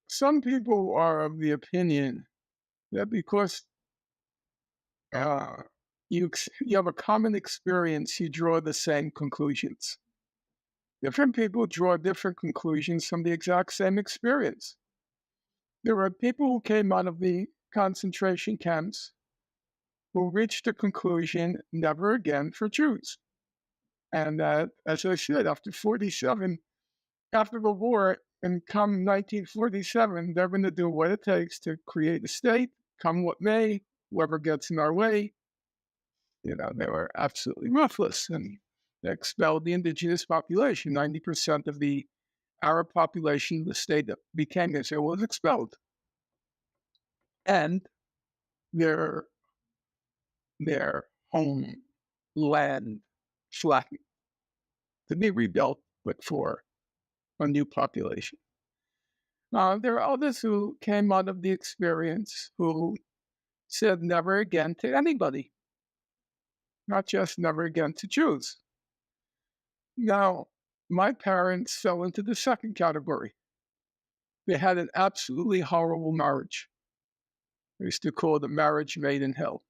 some people are of the opinion that because uh, you have a common experience, you draw the same conclusions. Different people draw different conclusions from the exact same experience. There are people who came out of the concentration camps who reached the conclusion never again for Jews. And as I said, after the war, and come 1947, they're going to do what it takes to create a state, come what may, whoever gets in our way. They were absolutely ruthless, and they expelled the indigenous population. 90% of the Arab population of the state that became Israel was expelled. And their home land flattened to be rebuilt, but for a new population. There are others who came out of the experience who said never again to anybody, not just never again to Jews. Now, my parents fell into the second category. They had an absolutely horrible marriage. I used to call it a marriage made in hell.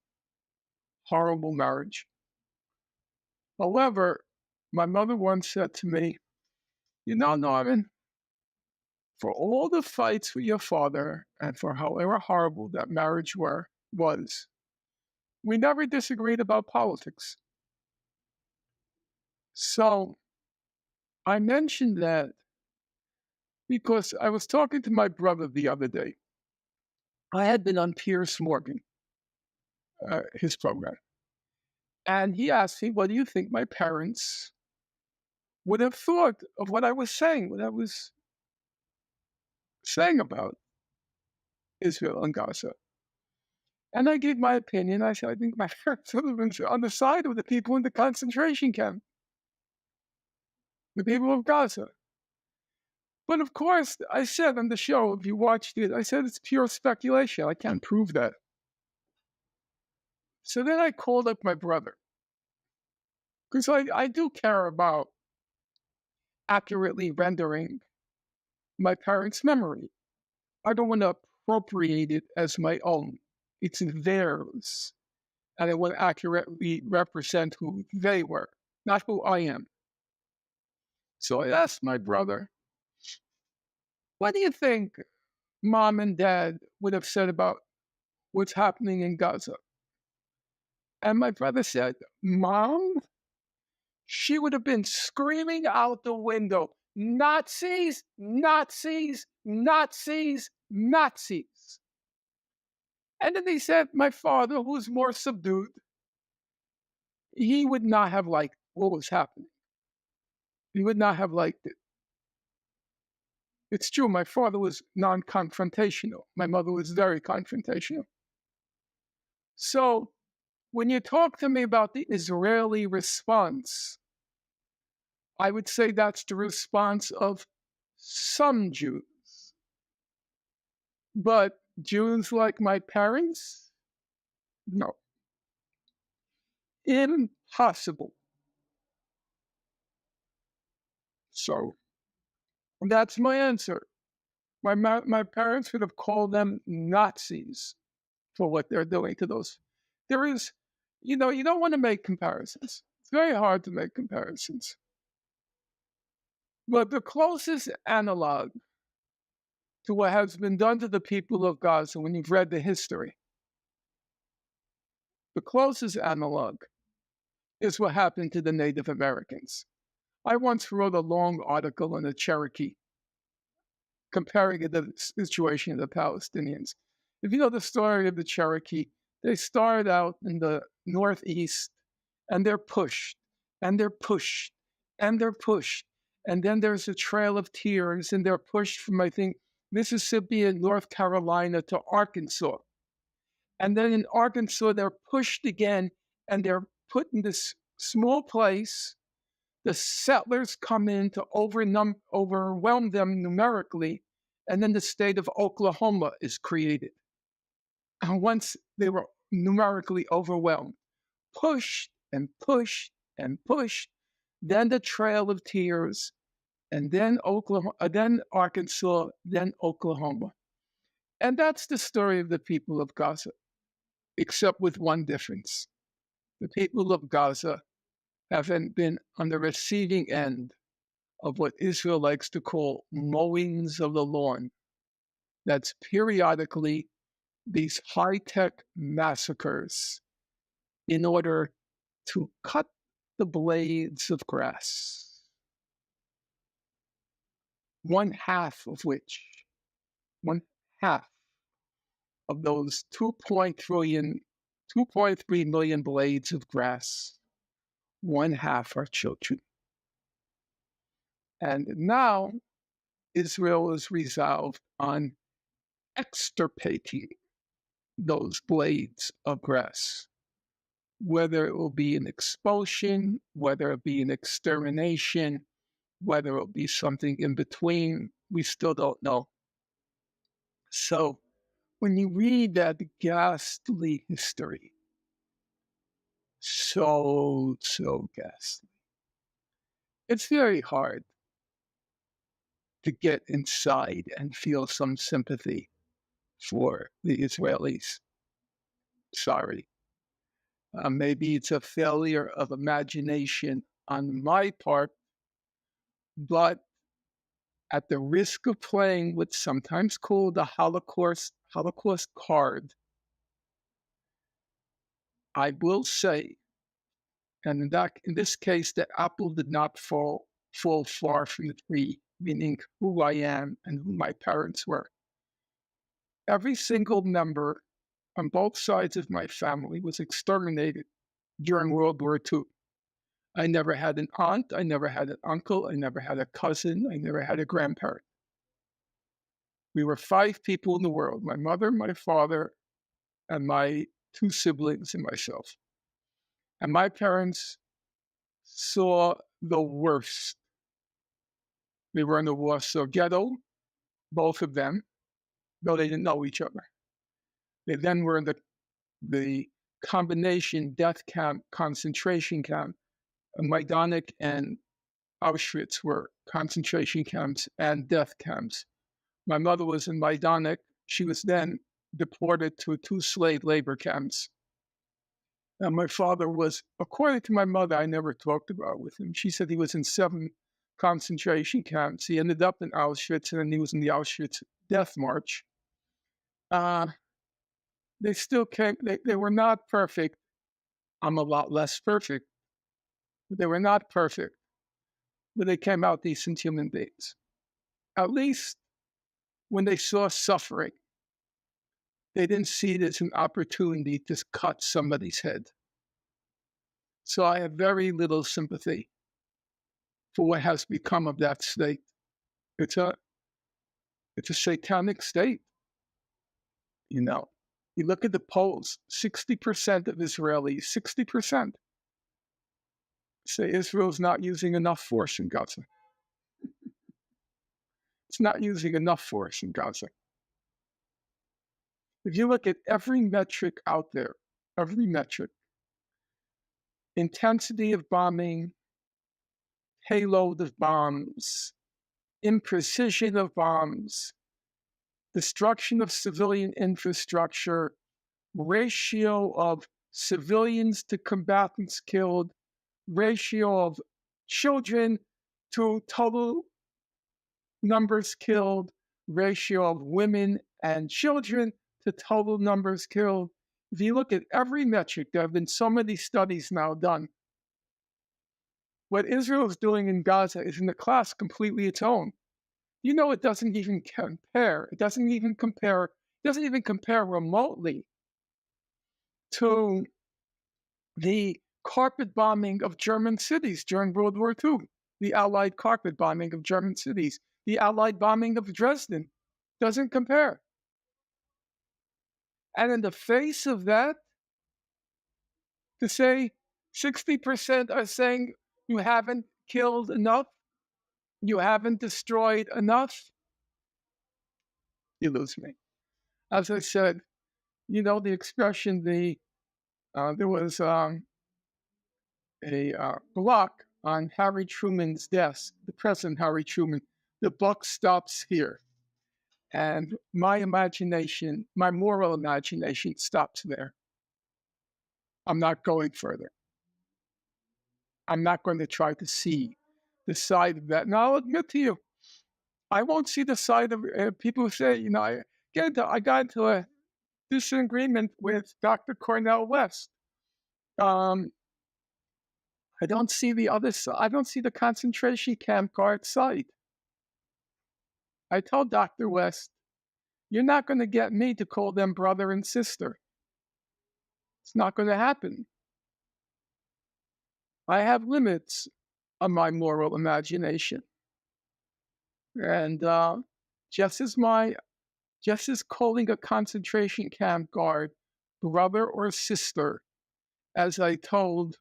Horrible marriage. However, my mother once said to me, Norman, for all the fights with your father and for however horrible that marriage was, we never disagreed about politics. So I mentioned that because I was talking to my brother the other day. I had been on Piers Morgan, his program. And he asked me, what do you think my parents would have thought of what I was saying about Israel and Gaza? And I gave my opinion. I said, I think my parents would have been on the side of the people in the concentration camp, the people of Gaza. But of course, I said on the show, if you watched it, I said it's pure speculation. I can't prove that. So then I called up my brother, because I do care about accurately rendering my parents' memory. I don't want to appropriate it as my own. It's theirs. And I want to accurately represent who they were, not who I am. So I asked my brother, what do you think Mom and Dad would have said about what's happening in Gaza? And my brother said, Mom, she would have been screaming out the window, Nazis, Nazis, Nazis, Nazis. And then he said, my father, who's more subdued, he would not have liked what was happening. He would not have liked it. It's true, my father was non-confrontational. My mother was very confrontational. So when you talk to me about the Israeli response, I would say that's the response of some Jews. But Jews like my parents? No. Impossible. So that's my answer. My parents would have called them Nazis for what they're doing to those. There is, you don't want to make comparisons. It's very hard to make comparisons. But the closest analog to what has been done to the people of Gaza, when you've read the history, the closest analog is what happened to the Native Americans. I once wrote a long article on the Cherokee, comparing it to the situation of the Palestinians. If you know the story of the Cherokee, they started out in the Northeast, and they're pushed, and they're pushed, and they're pushed. And then there's a trail of tears, and they're pushed from, I think, Mississippi and North Carolina to Arkansas. And then in Arkansas, they're pushed again, and they're put in this small place. The settlers come in to overwhelm them numerically, and then the state of Oklahoma is created. And once they were numerically overwhelmed, pushed and pushed and pushed, then the Trail of Tears and then Oklahoma, then Arkansas, then Oklahoma. And that's the story of the people of Gaza, except with one difference. The people of Gaza haven't been on the receiving end of what Israel likes to call mowings of the lawn. That's periodically these high-tech massacres in order to cut the blades of grass, one half of those 2.3 million blades of grass, one half are children. And now Israel is resolved on extirpating those blades of grass, whether it will be an expulsion, whether it be an extermination, whether it will be something in between, we still don't know. So when you read that ghastly history, so ghastly, it's very hard to get inside and feel some sympathy for the Israelis. Sorry. Maybe it's a failure of imagination on my part, but at the risk of playing what's sometimes called the Holocaust card, I will say, and in this case, the apple did not fall far from the tree, meaning who I am and who my parents were. Every single member on both sides of my family was exterminated during World War II. I never had an aunt, I never had an uncle, I never had a cousin, I never had a grandparent. We were 5 people in the world, my mother, my father, and my 2 siblings and myself. And my parents saw the worst. They were in the Warsaw Ghetto, both of them, though they didn't know each other. They then were in the combination death camp, concentration camp. Majdanek and Auschwitz were concentration camps and death camps. My mother was in Majdanek. She was then deported to 2 slave labor camps. And my father was, according to my mother, I never talked about it with him. She said he was in 7 concentration camps. He ended up in Auschwitz, and then he was in the Auschwitz death march. They still came, they were not perfect. I'm a lot less perfect. But they were not perfect. But they came out decent human beings. At least when they saw suffering, they didn't see it as an opportunity to cut somebody's head. So I have very little sympathy for what has become of that state. It's a satanic state. You know, you look at the polls, 60% of Israelis, 60% say Israel's not using enough force in Gaza. It's not using enough force in Gaza. If you look at every metric out there, every metric, intensity of bombing, payload of bombs, imprecision of bombs, destruction of civilian infrastructure, ratio of civilians to combatants killed, ratio of children to total numbers killed, ratio of women and children to total numbers killed. If you look at every metric, there have been so many studies now done. What Israel is doing in Gaza is in a class completely its own. You know, it doesn't even compare. It doesn't even compare remotely to the carpet bombing of German cities during World War II, the Allied carpet bombing of German cities, the Allied bombing of Dresden. Doesn't compare. And in the face of that, to say 60% are saying you haven't killed enough, you haven't destroyed enough, you lose me. As I said, you know the expression, there was a block on Harry Truman's desk, the President Harry Truman, the buck stops here. And my imagination, my moral imagination stops there. I'm not going further. I'm not going to try to see the side of that. Now, I'll admit to you, I won't see the side of people who say, I got into a disagreement with Dr. Cornel West. I don't see the other side. I don't see the concentration camp guard side. I told Dr. West, you're not going to get me to call them brother and sister. It's not going to happen. I have limits on my moral imagination. And just as calling a concentration camp guard brother or sister, as I told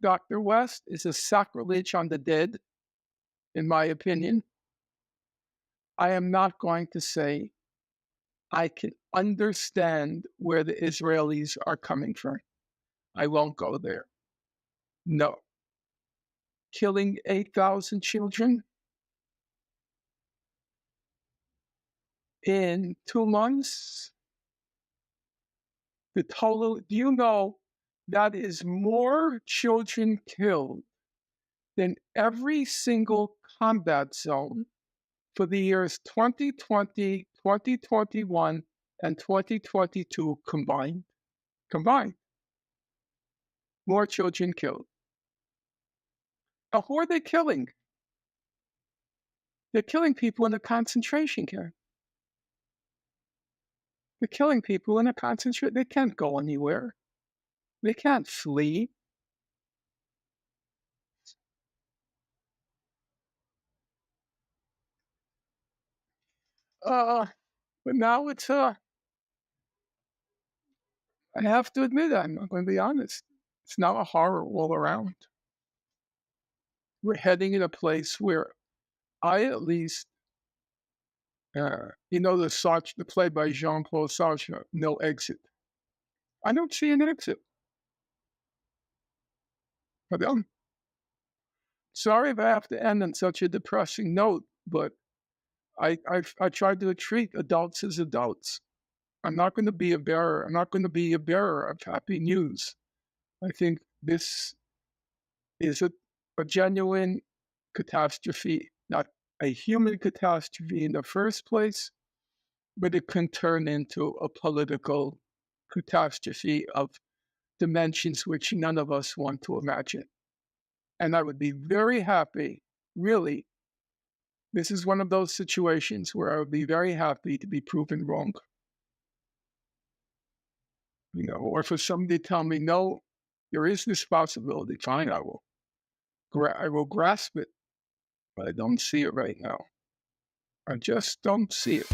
Dr. West, is a sacrilege on the dead, in my opinion. I am not going to say I can understand where the Israelis are coming from. I won't go there. No. Killing 8,000 children in 2 months? The total, do you know that is more children killed than every single combat zone for the years 2020, 2021, and 2022 combined? Combined. More children killed. Now, who are they killing? They're killing people in a concentration camp. They're killing people in a concentration. They can't go anywhere. They can't flee. But now it's I have to admit, I'm not going to be honest. It's now a horror all around. We're heading in a place where I at least, the play by Jean-Paul Sartre, No Exit. I don't see an exit. But sorry if I have to end on such a depressing note, but I tried to treat adults as adults. I'm not going to be a bearer. I'm not going to be a bearer of happy news. I think this is a genuine catastrophe, not a human catastrophe in the first place, but it can turn into a political catastrophe of dimensions which none of us want to imagine. And I would be very happy, really. This is one of those situations where I would be very happy to be proven wrong. Or for somebody to tell me, no, there is this possibility. Fine, I will grasp it, but I don't see it right now. I just don't see it.